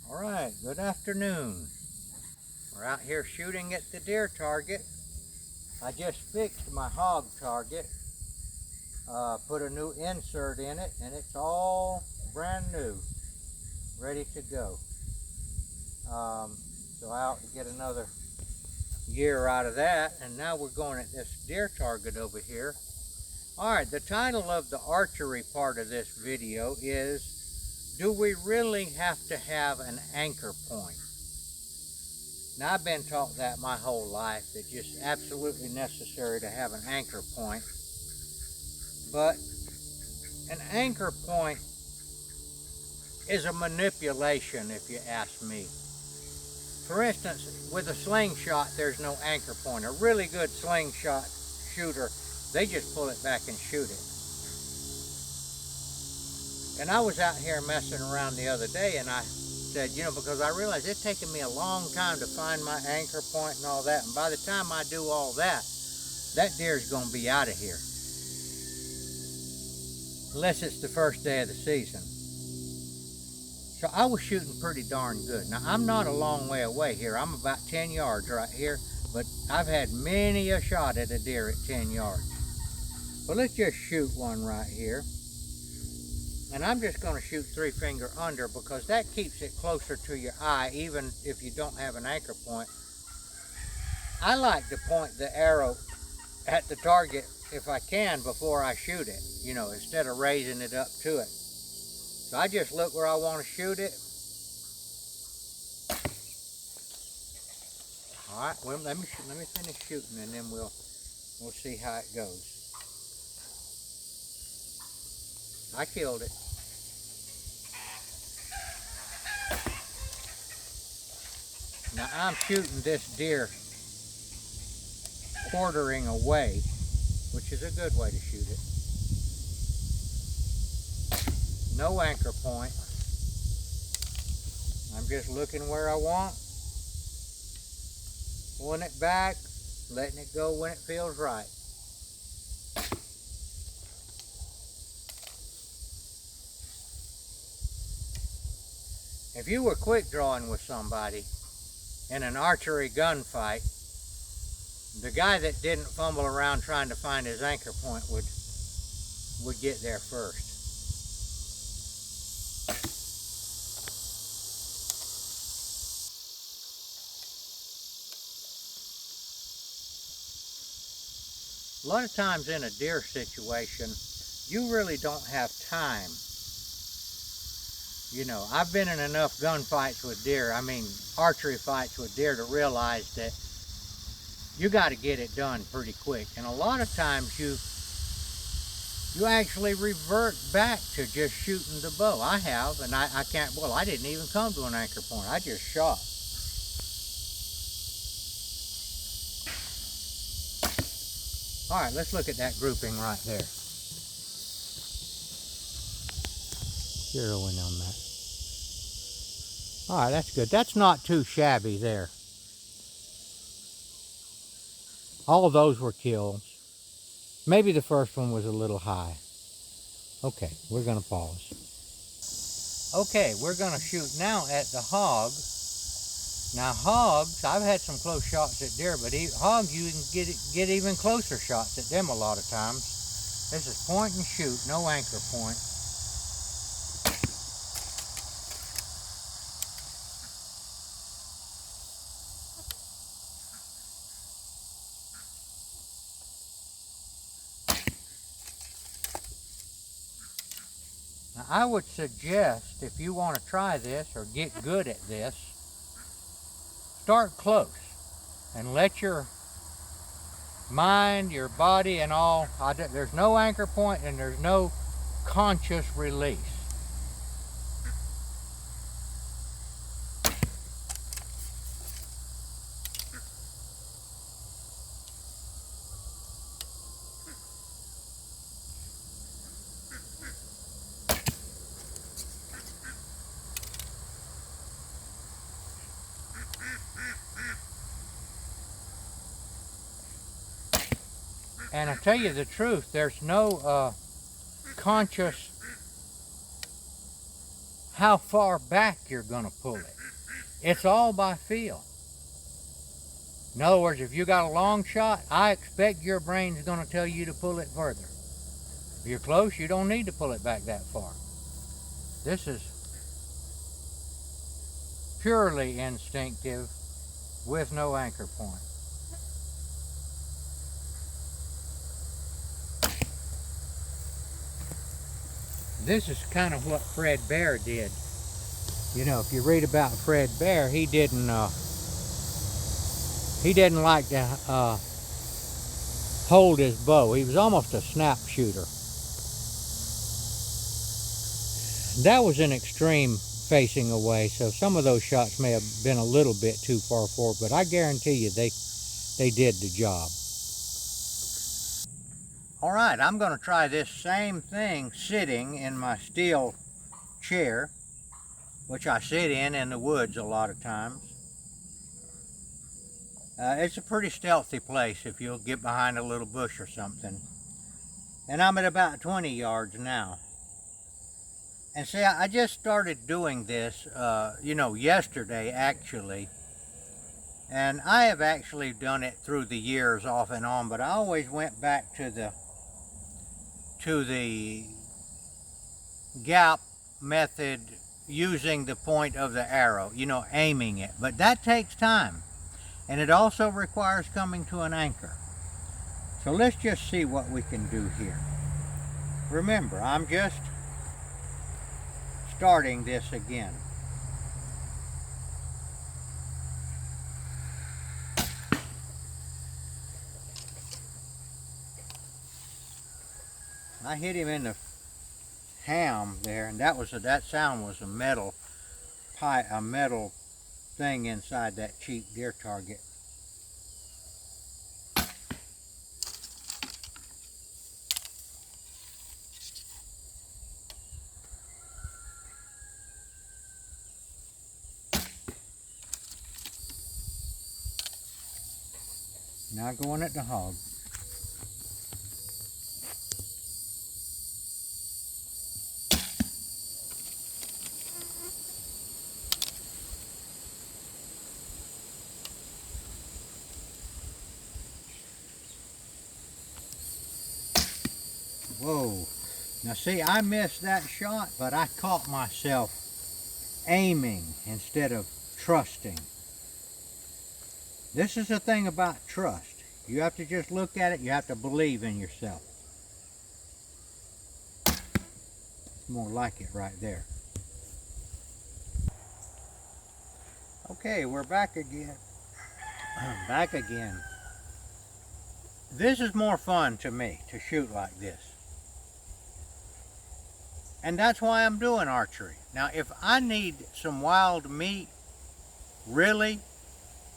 All right, good afternoon. We're out here shooting at the deer target. I just fixed my hog target, put a new insert in it, and it's all brand new, ready to go. So I ought to get another year out of that, and now we're going at this deer target over here. All right, the title of the archery part of this video is, do we really have to have an anchor point? Now, I've been taught that my whole life, that just absolutely necessary to have an anchor point. But an anchor point is a manipulation, if you ask me. For instance, with a slingshot, there's no anchor point. A really good slingshot shooter, they just pull it back and shoot it. And I was out here messing around the other day, and I said, because I realized it's taking me a long time to find my anchor point and all that, and by the time I do all that, that deer's going to be out of here. Unless it's the first day of the season. So I was shooting pretty darn good. Now, I'm not a long way away here. I'm about 10 yards right here, but I've had many a shot at a deer at 10 yards. But let's just shoot one right here. And I'm just going to shoot 3-finger under because that keeps it closer to your eye, even if you don't have an anchor point. I like to point the arrow at the target if I can before I shoot it, instead of raising it up to it. So I just look where I want to shoot it. All right, well, let me finish shooting, and then we'll see how it goes. I killed it. Now I'm shooting this deer quartering away, which is a good way to shoot it. No anchor point. I'm just looking where I want, pulling it back, letting it go when it feels right. If you were quick drawing with somebody in an archery gunfight, the guy that didn't fumble around trying to find his anchor point would get there first. A lot of times in a deer situation, you really don't have time. I've been in enough gunfights with deer, archery fights with deer, to realize that you got to get it done pretty quick. And a lot of times you actually revert back to just shooting the bow. I have, and I didn't even come to an anchor point. I just shot. All right, let's look at that grouping right there. Zeroing on that. All right, that's good. That's not too shabby there. All of those were kills. Maybe the first one was a little high. Okay, we're going to pause. Okay, we're going to shoot now at the hog. Now hogs, I've had some close shots at deer, but hogs, you can get even closer shots at them a lot of times. This is point and shoot, no anchor point. Now, I would suggest, if you want to try this or get good at this, start close and let your mind, your body, and all, there's no anchor point and there's no conscious release. And I tell you the truth, there's no conscious how far back you're going to pull it. It's all by feel. In other words, if you got a long shot, I expect your brain's going to tell you to pull it further. If you're close, you don't need to pull it back that far. This is purely instinctive with no anchor point. This is kind of what Fred Bear did. You know, if you read about Fred Bear, he didn't like to hold his bow. He was almost a snap shooter. That was an extreme facing away, so some of those shots may have been a little bit too far forward, but I guarantee you they did the job. All right, I'm going to try this same thing sitting in my steel chair, which I sit in the woods a lot of times. It's a pretty stealthy place if you'll get behind a little bush or something. And I'm at about 20 yards now. And see, I just started doing this, yesterday actually. And I have actually done it through the years off and on, but I always went back to the gap method using the point of the arrow, aiming it. But that takes time. And it also requires coming to an anchor. So let's just see what we can do here. Remember, I'm just starting this again. I hit him in the ham there, and that sound was a metal thing inside that cheap deer target. Now going at the hog. Whoa. Now see, I missed that shot, but I caught myself aiming instead of trusting. This is the thing about trust. You have to just look at it, you have to believe in yourself. It's more like it right there. Okay, we're back again. Back again. This is more fun to me, to shoot like this. And that's why I'm doing archery. Now, if I need some wild meat, really,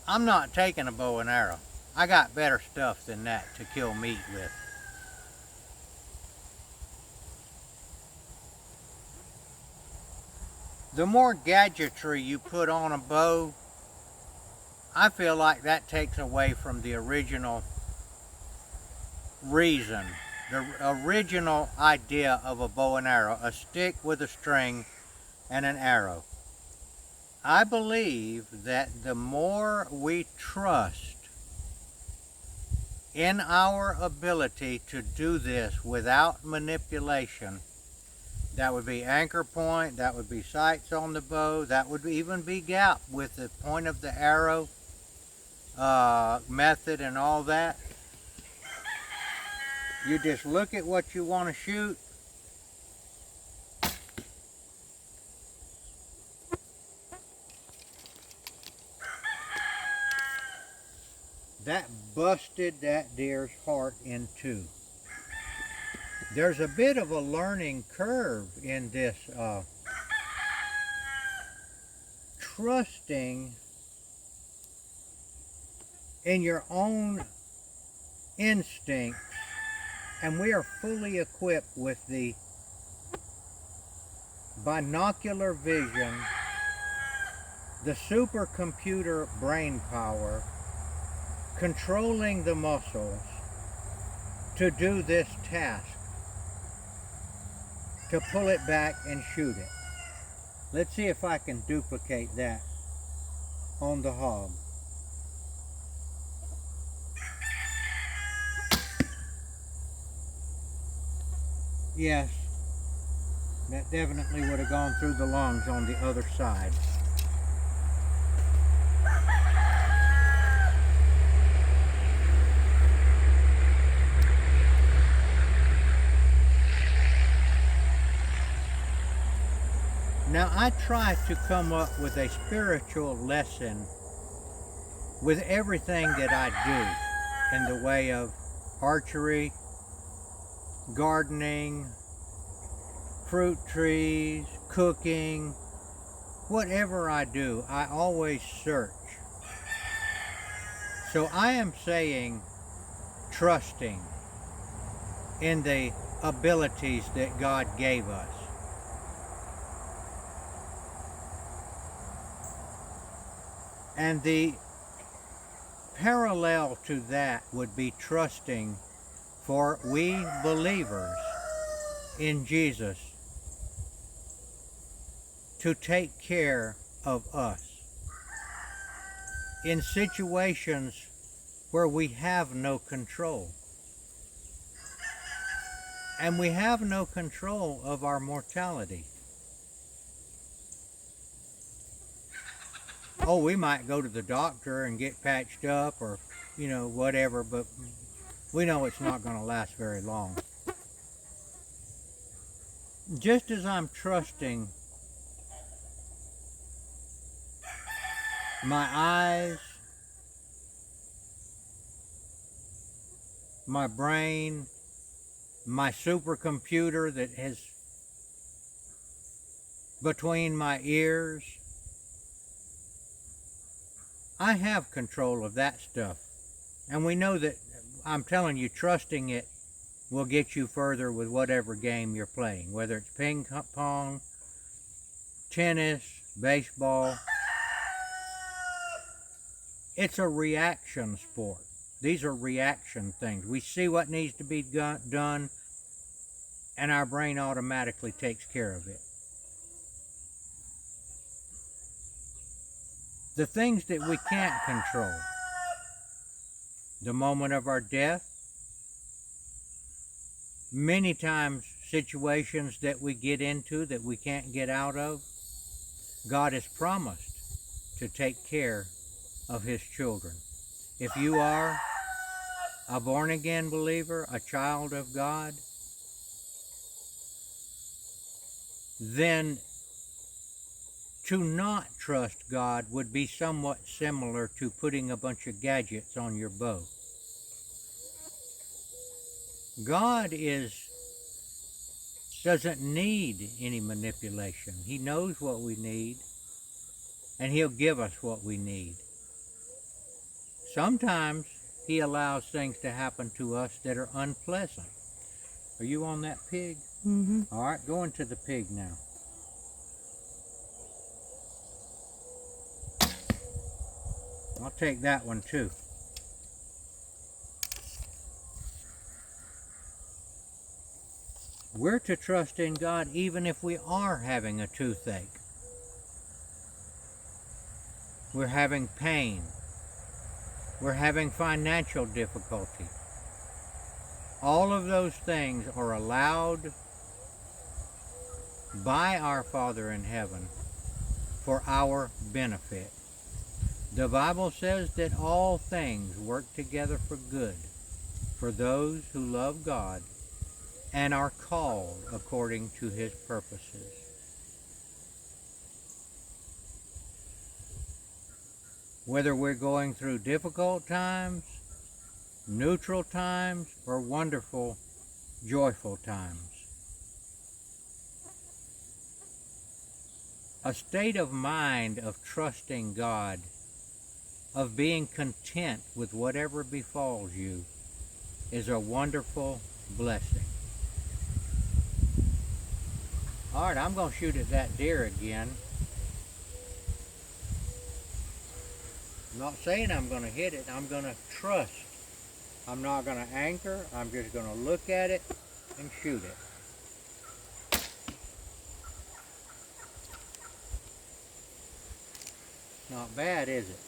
I'm not taking a bow and arrow. I got better stuff than that to kill meat with. The more gadgetry you put on a bow, I feel like that takes away from the original reason, the original idea of a bow and arrow, a stick with a string and an arrow. I believe that the more we trust in our ability to do this without manipulation, that would be anchor point, that would be sights on the bow, that would even be gap with the point of the arrow method and all that. You just look at what you want to shoot. That busted that deer's heart in two. There's a bit of a learning curve in this trusting in your own instincts, and we are fully equipped with the binocular vision, the supercomputer brain power, controlling the muscles to do this task, to pull it back and shoot it. Let's see if I can duplicate that on the hog. Yes, that definitely would have gone through the lungs on the other side. Now I try to come up with a spiritual lesson with everything that I do in the way of archery, gardening, fruit trees, cooking, whatever I do, I always search. So I am saying trusting in the abilities that God gave us. And the parallel to that would be trusting for we believers in Jesus to take care of us in situations where we have no control. And we have no control of our mortality. Oh, we might go to the doctor and get patched up or, whatever, but we know it's not going to last very long. Just as I'm trusting my eyes, my brain, my supercomputer that is between my ears, I have control of that stuff. And we know that, I'm telling you, trusting it will get you further with whatever game you're playing, whether it's ping pong, tennis, baseball. It's a reaction sport. These are reaction things. We see what needs to be done, and our brain automatically takes care of it. The things that we can't control, the moment of our death, many times situations that we get into that we can't get out of, God has promised to take care of His children. If you are a born-again believer, a child of God, then to not trust God would be somewhat similar to putting a bunch of gadgets on your bow. God doesn't need any manipulation. He knows what we need, and He'll give us what we need. Sometimes He allows things to happen to us that are unpleasant. Are you on that pig? Mm-hmm. All right, go into the pig now. I'll take that one too. We're to trust in God even if we are having a toothache. We're having pain. We're having financial difficulty. All of those things are allowed by our Father in heaven for our benefit. The Bible says that all things work together for good for those who love God and are called according to His purposes. Whether we're going through difficult times, neutral times, or wonderful, joyful times. A state of mind of trusting God, of being content with whatever befalls you, is a wonderful blessing. All right, I'm going to shoot at that deer again. I'm not saying I'm going to hit it. I'm going to trust. I'm not going to anchor. I'm just going to look at it and shoot it. Not bad, is it?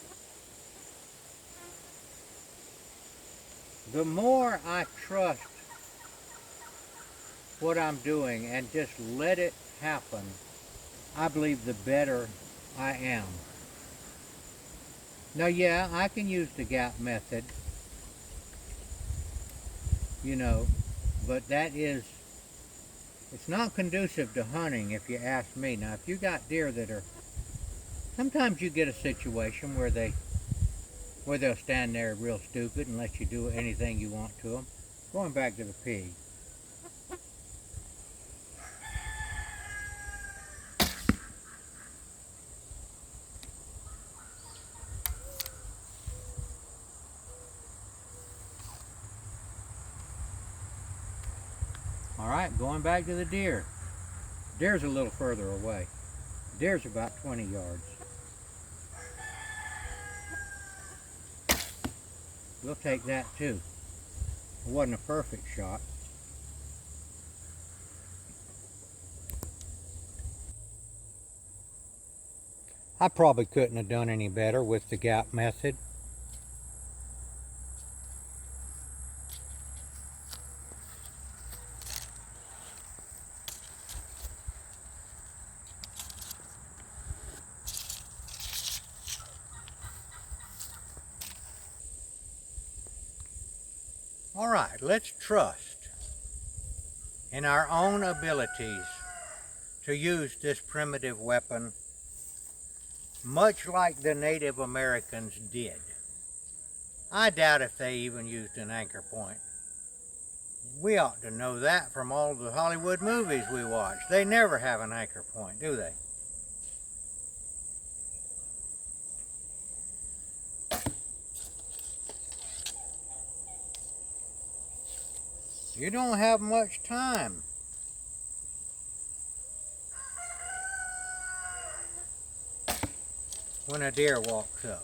The more I trust what I'm doing and just let it happen, I believe the better I am. Now, yeah, I can use the gap method, you know, but it's not conducive to hunting if you ask me. Now, if you got deer that are, sometimes you get a situation where they'll stand there real stupid and let you do anything you want to them. Going back to the pig. Alright, going back to the deer. Deer's a little further away. Deer's about 20 yards. We'll take that too. It wasn't a perfect shot. I probably couldn't have done any better with the gap method. All right, let's trust in our own abilities to use this primitive weapon much like the Native Americans did. I doubt if they even used an anchor point. We ought to know that from all the Hollywood movies we watch. They never have an anchor point, do they? You don't have much time. When a deer walks up.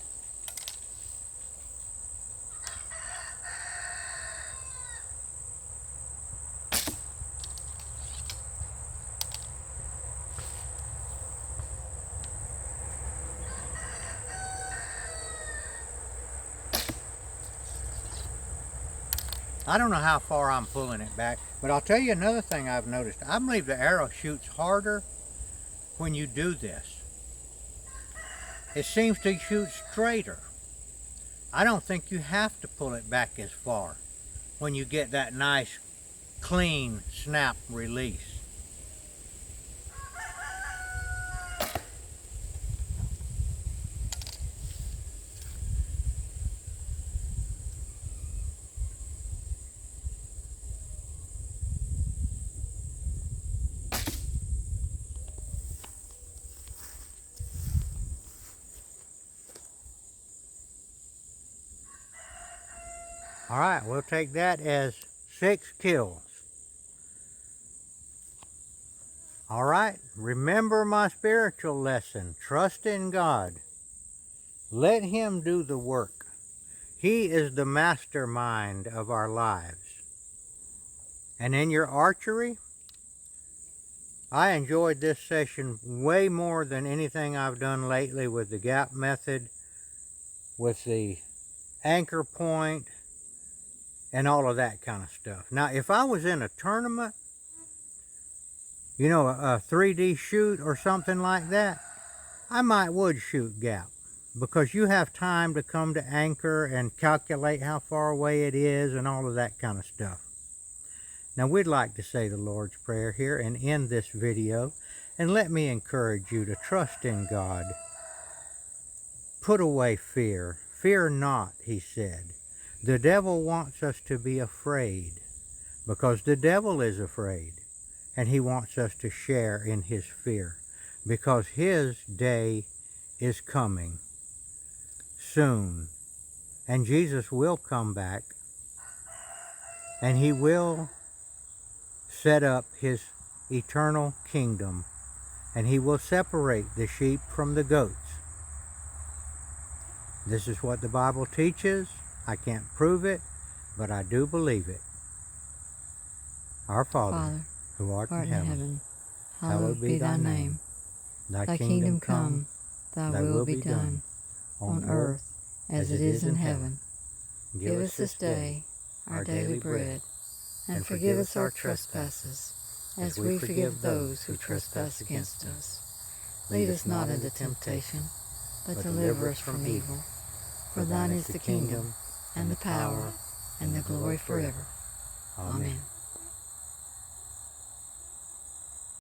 I don't know how far I'm pulling it back, but I'll tell you another thing I've noticed. I believe the arrow shoots harder when you do this. It seems to shoot straighter. I don't think you have to pull it back as far when you get that nice, clean snap release. All right, we'll take that as 6 kills. All right, remember my spiritual lesson. Trust in God. Let Him do the work. He is the mastermind of our lives. And in your archery, I enjoyed this session way more than anything I've done lately with the gap method, with the anchor point, and all of that kind of stuff. Now, if I was in a tournament, you know, a 3D shoot or something like that, I would shoot gap, because you have time to come to anchor and calculate how far away it is and all of that kind of stuff. Now, we'd like to say the Lord's Prayer here and end this video, and let me encourage you to trust in God. Put away fear. Fear not, He said. The devil wants us to be afraid, because the devil is afraid, and he wants us to share in his fear, because his day is coming soon, and Jesus will come back, and He will set up His eternal kingdom, and He will separate the sheep from the goats. This is what the Bible teaches. I can't prove it, but I do believe it. Our Father, who art in heaven, hallowed be thy name. Thy kingdom come, thy will be done on earth as it is in heaven. Give us this day our daily bread, and forgive us our trespasses, as we forgive those who trespass against us. Lead us not into temptation, but deliver us from evil. For thine is the kingdom, and the power, and the glory forever. Amen.